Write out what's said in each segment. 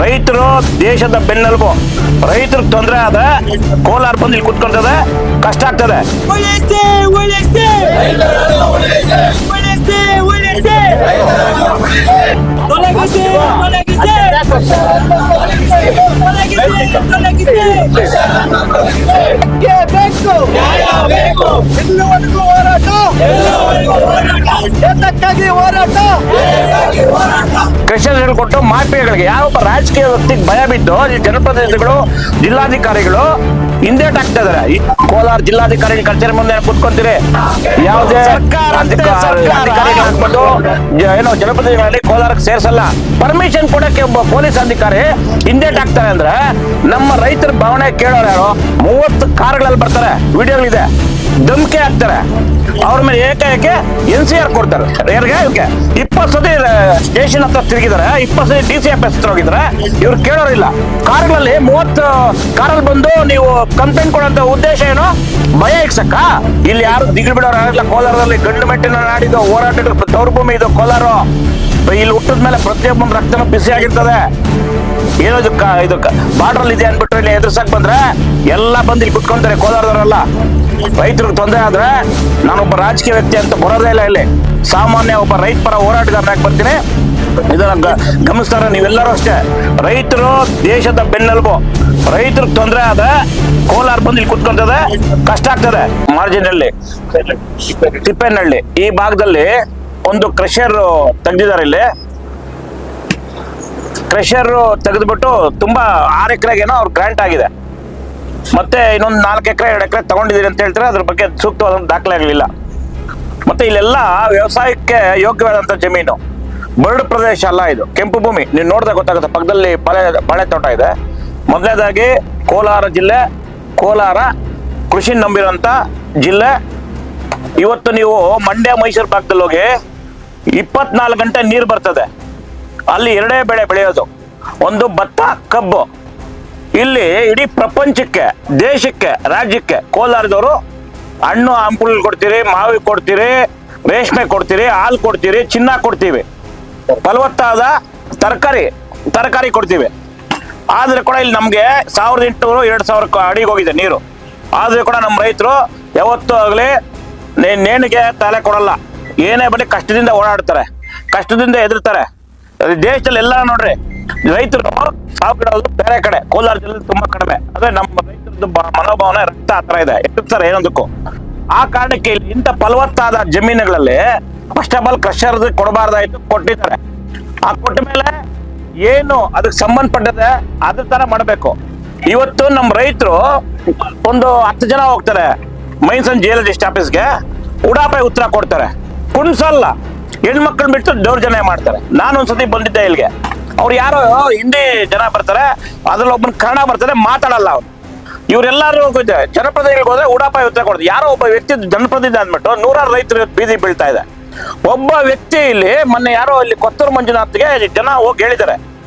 ರೈತರು ದೇಶದ ಬೆನ್ನೆಲುಬು. ರೈತರಿಗೆ ತೊಂದರೆ ಆದ್ರೆ ಕೋಲಾರ ಬಂದು ಇಲ್ಲಿ ಕುತ್ಕೊಳ್ತದೆ, ಕಷ್ಟ ಆಗ್ತದೆ. ಕ್ರಷರ್ ಹೇಳ್ಕೊಟ್ಟು ಮಾಫಿಯಾಗಳಿಗೆ ಯಾವೊಬ್ಬ ರಾಜಕೀಯ ವ್ಯಕ್ತಿಗೆ ಭಯ ಬಿದ್ದು ಈ ಜನಪ್ರತಿನಿಧಿಗಳು, ಜಿಲ್ಲಾಧಿಕಾರಿಗಳು ಹಿಂದೇಟ್ ಆಗ್ತಾ ಇದಾರೆ. ಕೋಲಾರ ಜಿಲ್ಲಾಧಿಕಾರಿ ಕಚೇರಿ ಮುಂದೆ ಕುತ್ಕೊಂತೀರಿ, ಯಾವುದೇ ಅಧಿಕಾರಿಗಳಾಗ್ಬೋದು ಏನೋ ಜನಪ್ರತಿನಿಧಿಗಳಲ್ಲಿ ಕೋಲಾರಕ್ಕೆ ಸೇರ್ಸಲ್ಲ. ಪರ್ಮಿಷನ್ ಕೊಡಕ್ಕೆ ಒಬ್ಬ ಪೊಲೀಸ್ ಅಧಿಕಾರಿ ಹಿಂದೇಟ್ ಆಗ್ತಾರೆ ಅಂದ್ರೆ ನಮ್ಮ ರೈತರ ಭಾವನೆ ಕೇಳೋರು ಯಾರು? 30 ಕಾರ್ಗಳಲ್ಲಿ ಬರ್ತಾರೆ, ವಿಡಿಯೋಗಳಿದೆ, ಧಮಕಿ ಹಾಕ್ತಾರೆ. ಅವ್ರ ಮೇಲೆ ಏಕಾಏಕಿ NCR ಕೊಡ್ತಾರೆ. ಯಾರಿಗೆ? 20 ಸತಿ ಸ್ಟೇಷನ್ ಹತ್ರ ತಿರುಗಿದ್ದಾರೆ, 20 ಸತಿ DCF ಹತ್ರ ಹೋಗಿದ್ದಾರೆ. ಇವ್ರು ಕೇಳೋರಿಲ್ಲ. ಕಾರ್ಗಳಲ್ಲಿ 30 ಕಾರಲ್ಲಿ ಬಂದು ನೀವು ಕಂಪ್ಲೇಂಟ್ ಕೊಡೋಂತ ಉದ್ದೇಶ ಏನು? ಭಯ ಇಕ್ಸಕ್ಕ? ಇಲ್ಲಿ ಯಾರು ದಿಗಿಲ್ ಬಿಡೋರು ಆಗಿಲ್ಲ. ಕೋಲಾರದಲ್ಲಿ ಗಂಡು ಮೆಟ್ಟಿನ ನಾಡಿದ್ದು ಹೋರಾಟಗಳು ದೌರ್ಭೂಮಿ ಇದು ಕೋಲಾರ. ಇಲ್ಲಿ ಹುಟ್ಟಿದ ಮೇಲೆ ಪ್ರತಿಯೊಬ್ಬನ ರಕ್ತನ ಬಿಸಿ ಆಗಿರ್ತದೆ. ಏನೋ ಇದು ಬಾರ್ಡರ್ ಇದೆ ಅನ್ಬಿಟ್ಟು ಇಲ್ಲಿ ಎದುರ್ಸಕ್ ಬಂದ್ರೆ ಎಲ್ಲ ಬಂದು ಇಲ್ಲಿ ಕುತ್ಕೊಂತಾರೆ ಕೋಲಾರದವರೆಲ್ಲ. ರೈತರಿಗೆ ತೊಂದರೆ ಆದ್ರೆ ನಾನೊಬ್ಬ ರಾಜಕೀಯ ವ್ಯಕ್ತಿ ಅಂತ ಬರೋದೇ ಇಲ್ಲ. ಇಲ್ಲಿ ಸಾಮಾನ್ಯ ಒಬ್ಬ ರೈತ ಪರ ಹೋರಾಟಗಾರನಾಗಿ ಬರ್ತೀನಿ. ಇದನ್ನ ಗಮನಿಸ್ತಾರೆ ನೀವೆಲ್ಲರೂ ಅಷ್ಟೇ. ರೈತರು ದೇಶದ ಬೆನ್ನೆಲುಬು. ರೈತರಿಗೆ ತೊಂದರೆ ಆದ್ರೆ ಕೋಲಾರ ಬಂದು ಇಲ್ಲಿ ಕುತ್ಕೊಳ್ತದೆ, ಕಷ್ಟ ಆಗ್ತದೆ. ಮಾರ್ಜಿನಲ್ಲಿ ತಿಪ್ಪೇನಹಳ್ಳಿ ಈ ಭಾಗದಲ್ಲಿ ಒಂದು ಕ್ರಷರ್ ತೆಗ್ದಿದ್ದಾರೆ. ಇಲ್ಲಿ ಕ್ರಷರ್ ತೆಗೆದ್ಬಿಟ್ಟು ತುಂಬಾ 6 ಎಕರೆಗೇನೋ ಅವ್ರ ಗ್ರಾಂಟ್ ಆಗಿದೆ. ಮತ್ತೆ ಇನ್ನೊಂದು 4 ಎಕರೆ 2 ಎಕರೆ ತಗೊಂಡಿದ್ದೀರಿ ಅಂತ ಹೇಳ್ತಾರೆ. ಅದ್ರ ಬಗ್ಗೆ ಸೂಕ್ತವಾದ ದಾಖಲೆ ಆಗಲಿಲ್ಲ. ಮತ್ತೆ ಇಲ್ಲೆಲ್ಲ ವ್ಯವಸಾಯಕ್ಕೆ ಯೋಗ್ಯವಾದಂತ ಜಮೀನು, ಬರಡು ಪ್ರದೇಶ ಅಲ್ಲ ಇದು, ಕೆಂಪು ಭೂಮಿ. ನೀವು ನೋಡಿದಾಗ ಗೊತ್ತಾಗುತ್ತೆ. ಪಕ್ಕದಲ್ಲಿ ಬಾಳೆ ತೋಟ ಇದೆ. ಮೊದಲನೇದಾಗಿ ಕೋಲಾರ ಜಿಲ್ಲೆ, ಕೋಲಾರ ಕೃಷಿ ನಂಬಿರುವಂತ ಜಿಲ್ಲೆ. ಇವತ್ತು ನೀವು ಮಂಡ್ಯ ಮೈಸೂರು ಭಾಗದಲ್ಲಿ ಹೋಗಿ 24 ಗಂಟೆ ನೀರು ಬರ್ತದೆ. ಅಲ್ಲಿ 2 ಬೆಳೆ ಬೆಳೆಯೋದು, ಒಂದು ಭತ್ತ, ಕಬ್ಬು. ಇಲ್ಲಿ ಇಡೀ ಪ್ರಪಂಚಕ್ಕೆ, ದೇಶಕ್ಕೆ, ರಾಜ್ಯಕ್ಕೆ ಕೋಲಾರದವರು ಹಣ್ಣು ಹಂಪಲು ಕೊಡ್ತೀರಿ, ಮಾವಿ ಕೊಡ್ತೀರಿ, ರೇಷ್ಮೆ ಕೊಡ್ತೀರಿ, ಹಾಲು ಕೊಡ್ತೀರಿ, ಚಿನ್ನ ಕೊಡ್ತೀವಿ, ಫಲವತ್ತಾದ ತರಕಾರಿ ಕೊಡ್ತೀವಿ. ಆದ್ರೆ ಕೂಡ ಇಲ್ಲಿ ನಮ್ಗೆ 1800-2000 ಅಡಿಗೆ ಹೋಗಿದೆ ನೀರು. ಆದ್ರೆ ಕೂಡ ನಮ್ಮ ರೈತರು ಯಾವತ್ತೂ ಆಗಲಿ ನೇಣಿಗೆ ತಲೆ ಕೊಡಲ್ಲ. ಏನೇ ಬನ್ನಿ ಕಷ್ಟದಿಂದ ಓಡಾಡ್ತಾರೆ, ಕಷ್ಟದಿಂದ ಎದುರ್ತಾರೆ. ದೇಶದಲ್ಲಿ ಎಲ್ಲ ನೋಡ್ರಿ ರೈತರು ಸಾವು ಬಿಡೋದು ಬೇರೆ ಕಡೆ, ಕೋಲಾರ ಜಿಲ್ಲೆ ತುಂಬಾ ಕಡಿಮೆ. ಅದೇ ನಮ್ಮ ರೈತರದ್ದು ಮನೋಭಾವನೆ ರಕ್ತ ಆತರ ಇದೆ, ಎದುರ್ತಾರೆ ಏನೊಂದಕ್ಕೂ. ಆ ಕಾರಣಕ್ಕೆ ಇಲ್ಲಿ ಇಂಥ ಫಲವತ್ತಾದ ಜಮೀನುಗಳಲ್ಲಿ ಫಸ್ಟ್ ಆಫ್ ಆಲ್ ಕ್ರಷರ್ ಕೊಡಬಾರ್ದಾಯ್ತು, ಕೊಟ್ಟಿದ್ದಾರೆ. ಆ ಕೊಟ್ಟ ಮೇಲೆ ಏನು ಅದಕ್ಕೆ ಸಂಬಂಧಪಟ್ಟದೆ ಅದ್ರ ತರ ಮಾಡಬೇಕು. ಇವತ್ತು ನಮ್ಮ ರೈತರು ಒಂದು 10 ಜನ ಹೋಗ್ತಾರೆ ಮೈನ್ಸನ್ ಜಿಯಾಲಜಿಸ್ಟ್ ಆಫೀಸ್ಗೆ, ಉಡಾಪೆ ಉತ್ತರ ಕೊಡ್ತಾರೆ, ಕುಣ್ಸಲ್ಲ, ಹೆಣ್ಮಕ್ಳು ಬಿಟ್ಟು ದೌರ್ಜನ್ಯ ಮಾಡ್ತಾರೆ. ನಾನೊಂದ್ಸತಿ ಬಂದಿದ್ದೆ ಇಲ್ಲಿಗೆ, ಅವ್ರು ಯಾರೋ ಹಿಂದಿ ಜನ ಬರ್ತಾರೆ, ಅದ್ರಲ್ಲಿ ಒಬ್ಬನ ಕನ್ನಡ ಬರ್ತಾರೆ, ಮಾತಾಡಲ್ಲ ಅವ್ರು. ಇವರೆಲ್ಲರೂ ಜನಪ್ರತಿನಿಧಿಗಳಿಗೆ ಹೋದ್ರೆ ಉಡಾಪಾಯ ಉತ್ತರ ಕೊಡ್ತಾರೆ. ಯಾರೋ ಒಬ್ಬ ವ್ಯಕ್ತಿ ಜನಪ್ರತಿನಿಧಿ ಅಂದ್ಬಿಟ್ಟು 100 ರೈತರು ಬೀದಿ ಬೀಳ್ತಾ ಇದೆ. ಒಬ್ಬ ವ್ಯಕ್ತಿ ಇಲ್ಲಿ ಮೊನ್ನೆ ಯಾರೋ ಇಲ್ಲಿ ಕೊತ್ತೂರು ಮಂಜುನಾಥ್ಗೆ ಜನ ಹೋಗಿ ಹೇಳಿದ್ದಾರೆ,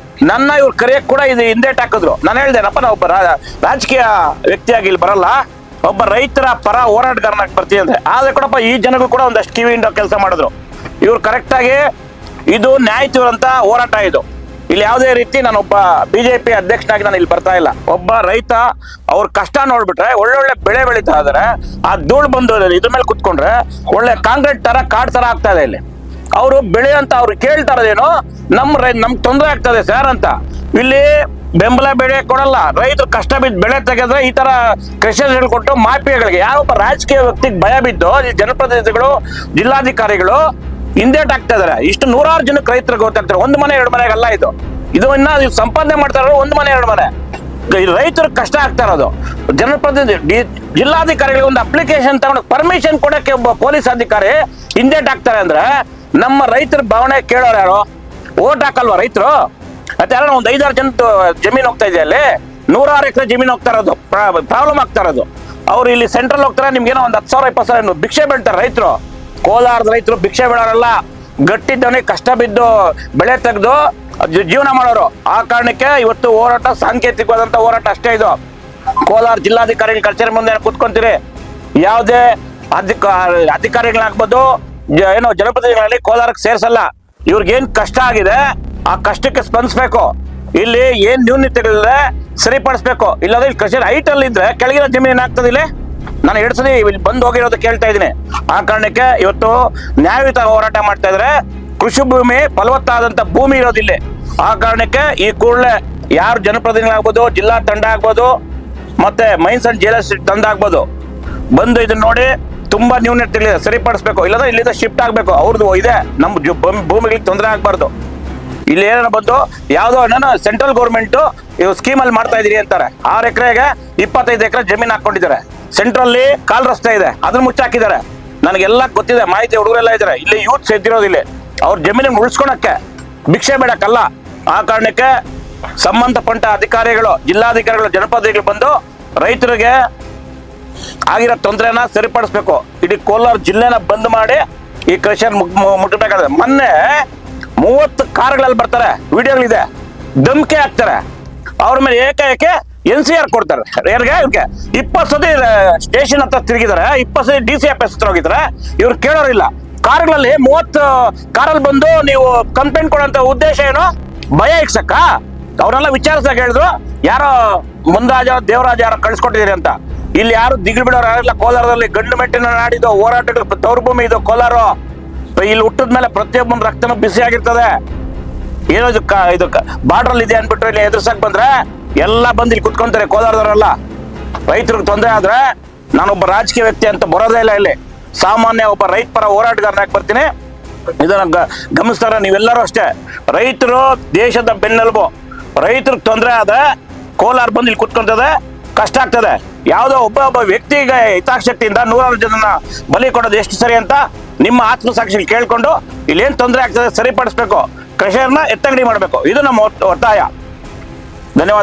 ನನ್ನ ಇವ್ರು ಕರೆಯಕ್ ಕೂಡ ಇದು ಹಿಂದೇಟ್ ಹಾಕಿದ್ರು. ನಾನು ಹೇಳ್ದೇನಪ್ಪ, ನಾ ಒಬ್ಬ ರಾಜಕೀಯ ವ್ಯಕ್ತಿಯಾಗಿ ಇಲ್ಲಿ ಬರಲ್ಲ, ಒಬ್ಬ ರೈತರ ಪರ ಹೋರಾಟಗಾರನಾಗಿ ಬರ್ತೀನಿ ಅಂದ್ರೆ. ಆದ್ರೆ ಕೂಡಪ್ಪ ಈ ಜನಗಳು ಕೂಡ ಒಂದಷ್ಟು ಕಿವಿಯಿಂದ ಕೆಲಸ ಮಾಡಿದ್ರು. ಇವ್ರು ಕರೆಕ್ಟ್ ಆಗಿ ಇದು ನ್ಯಾಯಯುತ ಹೋರಾಟ ಇದು. ಇಲ್ಲಿ ಯಾವುದೇ ರೀತಿ ನಾನೊಬ್ಬ BJP ಅಧ್ಯಕ್ಷನಾಗಿ ನಾನು ಇಲ್ಲಿ ಬರ್ತಾ ಇಲ್ಲ. ಒಬ್ಬ ರೈತ ಅವ್ರ ಕಷ್ಟ ನೋಡ್ಬಿಟ್ರೆ ಒಳ್ಳೊಳ್ಳೆ ಬೆಳೆ ಬೆಳೀತಾ ಇದಾರೆ. ಆ ಧೂಳು ಬಂದು ಇದ್ರ ಮೇಲೆ ಕುತ್ಕೊಂಡ್ರೆ ಒಳ್ಳೆ ಕಾಂಕ್ರೀಟ್ ತರ ಕಾಡ್ ತರ ಆಗ್ತಾ ಇದೆ. ಇಲ್ಲಿ ಅವರು ಬೆಳೆ ಅಂತ ಅವ್ರು ಕೇಳ್ತಾರದೇನೋ, ನಮ್ ತೊಂದರೆ ಆಗ್ತದೆ ಸರ್ ಅಂತ. ಇಲ್ಲಿ ಬೆಂಬಲ ಬೆಳೆ ಕೊಡಲ್ಲ, ರೈತರು ಕಷ್ಟ ಬಿದ್ದು ಬೆಳೆ ತೆಗೆದ್ರೆ ಈ ತರ ಕ್ರಷರ್ ಹೇಳ್ಕೊಟ್ಟು ಮಾಫಿಯಾಗಳಿಗೆ ಯಾವೊಬ್ಬ ರಾಜಕೀಯ ವ್ಯಕ್ತಿಗೆ ಭಯ ಬಿದ್ದು ಈ ಜನಪ್ರತಿನಿಧಿಗಳು, ಜಿಲ್ಲಾಧಿಕಾರಿಗಳು ಹಿಂದೇಟ್ ಆಗ್ತಾ ಇದಾರೆ. ಇಷ್ಟು 100 ಜನಕ್ಕೆ ರೈತರಿಗೆ ಗೊತ್ತಾಗ್ತಾರೆ. 1 ಮನೆ 2 ಮನೆಗಲ್ಲ ಇದು. ಇನ್ನ ಸಂಪಾದನೆ ಮಾಡ್ತಾರ 1 ಮನೆ 2 ಮನೆ. ರೈತರಿಗೆ ಕಷ್ಟ ಆಗ್ತಾ ಇರೋದು. ಜನಪ್ರತಿನಿಧಿ ಜಿಲ್ಲಾಧಿಕಾರಿಗಳಿಗೆ ಒಂದು ಅಪ್ಲಿಕೇಶನ್ ತಗೊಂಡು ಪರ್ಮಿಷನ್ ಕೊಡಕ್ಕೆ ಒಬ್ಬ ಪೊಲೀಸ್ ಅಧಿಕಾರಿ ಹಿಂದೇಟ್ ಆಗ್ತಾರೆ ಅಂದ್ರೆ ನಮ್ಮ ರೈತರ ಭಾವನೆ ಕೇಳೋರು ಯಾರು? ಓಟ್ ಹಾಕಲ್ವಾ ರೈತರು? ಮತ್ತೆ ಯಾರೋ ಒಂದು 5-6 ಜನ ಜಮೀನು ಹೋಗ್ತಾ ಇದೆ, ಅಲ್ಲಿ 100 ಎಕರೆ ಜಮೀನು ಹೋಗ್ತಾ ಇರೋದು, ಪ್ರಾಬ್ಲಮ್ ಆಗ್ತಾ ಇರೋದು. ಅವ್ರು ಇಲ್ಲಿ ಸೆಂಟ್ರಲ್ ಹೋಗ್ತಾರೆ, ನಿಮ್ಗೇನೋ ಒಂದು 10,000-20,000 ಭಿಕ್ಷೆ ಬೀಳ್ತಾರೆ ರೈತರು. ಕೋಲಾರದ ರೈತರು ಭಿಕ್ಷೆ ಬೀಳೋರಲ್ಲ, ಗಟ್ಟಿದ್ದವನಿಗೆ ಕಷ್ಟ ಬಿದ್ದು ಬೆಳೆ ತೆಗೆದು ಜೀವನ ಮಾಡೋರು. ಆ ಕಾರಣಕ್ಕೆ ಇವತ್ತು ಹೋರಾಟ ಸಾಂಕೇತಿಕವಾದಂತ ಹೋರಾಟ ಅಷ್ಟೇ ಇದು. ಕೋಲಾರ ಜಿಲ್ಲಾಧಿಕಾರಿ ಕಚೇರಿ ಮುಂದೆ ಕೂತ್ಕೊಂತೀರಿ, ಯಾವುದೇ ಅಧಿಕಾರಿಗಳಾಗ್ಬೋದು, ಏನೋ ಜನಪ್ರತಿನಿಧಿಗಳಲ್ಲಿ ಕೋಲಾರಕ್ಕೆ ಸೇರ್ಸಲ್ಲ. ಇವ್ರಿಗೇನ್ ಕಷ್ಟ ಆಗಿದೆ ಆ ಕಷ್ಟಕ್ಕೆ ಸ್ಪಂದಿಸ್ಬೇಕು. ಇಲ್ಲಿ ಏನ್ ನ್ಯೂನತೆಗಳಿದ್ರೆ ಸರಿಪಡಿಸ್ಬೇಕು. ಇಲ್ಲಾಂದ್ರೆ ಇಲ್ಲಿ ಕೃಷಿ ಹೈಟ್ ಅಲ್ಲಿ ಇದ್ರೆ ಕೆಳಗಿನ ಜಮೀನು ಏನಾಗ್ತದೆ ಇಲ್ಲಿ. ನಾನು ಎರಡು ಸಲ ಇಲ್ಲಿ ಬಂದು ಹೋಗಿರೋದು ಕೇಳ್ತಾ ಇದ್ದೀನಿ. ಆ ಕಾರಣಕ್ಕೆ ಇವತ್ತು ನ್ಯಾಯಯುತ ಹೋರಾಟ ಮಾಡ್ತಾ ಇದ್ರೆ. ಕೃಷಿ ಭೂಮಿ ಫಲವತ್ತಾದಂತ ಭೂಮಿ ಇರೋದಿಲ್ಲ. ಆ ಕಾರಣಕ್ಕೆ ಈ ಕೂಡಲೇ ಯಾರು ಜನಪ್ರತಿನಿಧಿಗಳಾಗ್ಬೋದು, ಜಿಲ್ಲಾ ತಂಡ ಆಗ್ಬೋದು, ಮತ್ತೆ ಮೈನ್ಸ್ ಅಂಡ್ ಜೇಲಸ್ ತಂಡ ಆಗ್ಬೋದು, ಬಂದು ಇದನ್ನ ನೋಡಿ ತುಂಬಾ ನ್ಯೂನತೆಗಳಿದೆ ಸರಿಪಡಿಸ್ಬೇಕು. ಇಲ್ಲಾಂದ್ರೆ ಇಲ್ಲಿಂದ ಶಿಫ್ಟ್ ಆಗ್ಬೇಕು. ಅವ್ರದ್ದು ಇದೆ, ನಮ್ಮ ಭೂಮಿಗಳಿಗೆ ತೊಂದರೆ ಆಗ್ಬಾರ್ದು. ಇಲ್ಲಿ ಏನೋ ಬಂದು ಯಾವ್ದೋ ಸೆಂಟ್ರಲ್ ಗೌರ್ಮೆಂಟ್ ಇವ್ ಸ್ಕೀಮ್ ಅಲ್ಲಿ ಮಾಡ್ತಾ ಇದೀರಿ ಅಂತಾರೆ. 6 ಎಕರೆಗೆ 25 ಎಕರೆ ಜಮೀನ್ ಹಾಕೊಂಡಿದ್ದಾರೆ. ಸೆಂಟ್ರಲ್ಲಿ ಕಾಲ್ ರಸ್ತೆ ಇದೆ, ಅದನ್ನ ಮುಚ್ಚಾಕಿದ್ದಾರೆ. ನನಗೆಲ್ಲ ಗೊತ್ತಿದೆ, ಮಾಹಿತಿ ಹುಡುಗರೆಲ್ಲ ಇದ್ದಾರೆ. ಇಲ್ಲಿ ಯೂತ್ ಎದ್ದಿರೋದಿಲ್ಲ ಅವ್ರ ಜಮೀನಿಗೆ ಉಳಿಸ್ಕೊಳಕ್ಕೆ, ಭಿಕ್ಷೆ ಬೇಡಕ್ಕಲ್ಲ. ಆ ಕಾರಣಕ್ಕೆ ಸಂಬಂಧಪಟ್ಟ ಅಧಿಕಾರಿಗಳು, ಜಿಲ್ಲಾಧಿಕಾರಿಗಳು, ಜನಪ್ರತಿನಿಧಿಗಳು ಬಂದು ರೈತರಿಗೆ ಆಗಿರೋ ತೊಂದರೆನ ಸರಿಪಡಿಸ್ಬೇಕು. ಇಡೀ ಕೋಲಾರ ಜಿಲ್ಲೆನ ಬಂದ್ ಮಾಡಿ ಈ ಕೃಷಿ ಮುಟ್ಟಬೇಕಾದ್ರೆ. ಮೊನ್ನೆ 30 ಕಾರುಗಳಲ್ಲಿ ಬರ್ತಾರೆ, ವಿಡಿಯೋಗಳಿದೆ, ಧಮ್ಕಿ ಹಾಕ್ತಾರೆ. ಅವ್ರ ಮೇಲೆ ಏಕಾಏಕಿ NCR ಕೊಡ್ತಾರೆ. ಯಾರಿಗೆ? ಇವ್ರಿಗೆ 20 ಸತಿ ಸ್ಟೇಷನ್ ಹತ್ರ ತಿರುಗಿದ್ದಾರೆ, 20 ಸತಿ DCFS ಹತ್ರ ಹೋಗಿದ್ದಾರೆ. ಇವ್ರು ಕೇಳೋರಿಲ್ಲ. ಕಾರುಗಳಲ್ಲಿ 30 ಕಾರಲ್ಲಿ ಬಂದು ನೀವು ಕಂಪ್ಲೇಂಟ್ ಕೊಡೋಂತ ಉದ್ದೇಶ ಏನು? ಭಯ ಇಕ್ಸಕ್ಕ? ಅವ್ರನ್ನೆಲ್ಲ ವಿಚಾರಿಸಿದಾಗ ಹೇಳಿದ್ರು ಯಾರೋ ಮುಂದಾಜ ದೇವರಾಜ ಯಾರೋ ಕಳ್ಸಿಕೊಟ್ಟಿದ್ದೀರಿ ಅಂತ. ಇಲ್ಲಿ ಯಾರು ದಿಗ್ಲು ಬಿಡೋರು ಯಾರಿಲ್ಲ. ಕೋಲಾರದಲ್ಲಿ ಗಂಡು ಮೆಟ್ಟಿನ ನಾಡಿದ್ದು ಹೋರಾಟಗಳು ದೌರ್ಭೂಮಿ ಇದು ಕೋಲಾರ. ಇಲ್ಲಿ ಹುಟ್ಟಿದ ಮೇಲೆ ಪ್ರತಿಯೊಬ್ಬನ ರಕ್ತನೂ ಬಿಸಿ ಆಗಿರ್ತದೆ. ಏನೋ ಇದು ಬಾರ್ಡರ್ ಇದೆ ಅನ್ಬಿಟ್ರೆ ಇಲ್ಲಿ ಎದುರ್ಸಕ್ ಬಂದ್ರೆ ಎಲ್ಲ ಬಂದು ಇಲ್ಲಿ ಕುತ್ಕೊಂತಾರೆ ಕೋಲಾರದವರೆಲ್ಲ. ರೈತರಿಗೆ ತೊಂದರೆ ಆದ್ರೆ ನಾನೊಬ್ಬ ರಾಜಕೀಯ ವ್ಯಕ್ತಿ ಅಂತ ಬರೋದೇ ಇಲ್ಲ. ಇಲ್ಲಿ ಸಾಮಾನ್ಯ ಒಬ್ಬ ರೈತ ಪರ ಹೋರಾಟಗಾರನಾಗಿ ಬರ್ತೀನಿ. ಇದನ್ನ ಗಮನಿಸ್ತಾರ ನೀವೆಲ್ಲರೂ ಅಷ್ಟೇ. ರೈತರು ದೇಶದ ಬೆನ್ನೆಲುಬು. ರೈತರಿಗೆ ತೊಂದರೆ ಆದ್ರೆ ಕೋಲಾರ ಬಂದು ಇಲ್ಲಿ ಕುತ್ಕೊಂತದೆ, ಕಷ್ಟ ಆಗ್ತದೆ. ಯಾವುದೋ ಒಬ್ಬ ವ್ಯಕ್ತಿಗೆ ಹಿತಾಸಕ್ತಿಯಿಂದ 100 ಜನನ ಬಲಿ ಕೊಡೋದು ಎಷ್ಟು ಸರಿ ಅಂತ ನಿಮ್ಮ ಆತ್ಮಸಾಕ್ಷಿ ಕೇಳ್ಕೊಂಡು ಇಲ್ಲೇನು ತೊಂದರೆ ಆಗ್ತದೆ ಸರಿಪಡಿಸ್ಬೇಕು. ಕೃಷಿಯನ್ನ ಎತ್ತಂಗಡಿ ಮಾಡಬೇಕು. ಇದು ನಮ್ಮ ಒತ್ತಾಯ. ಧನ್ಯವಾದ.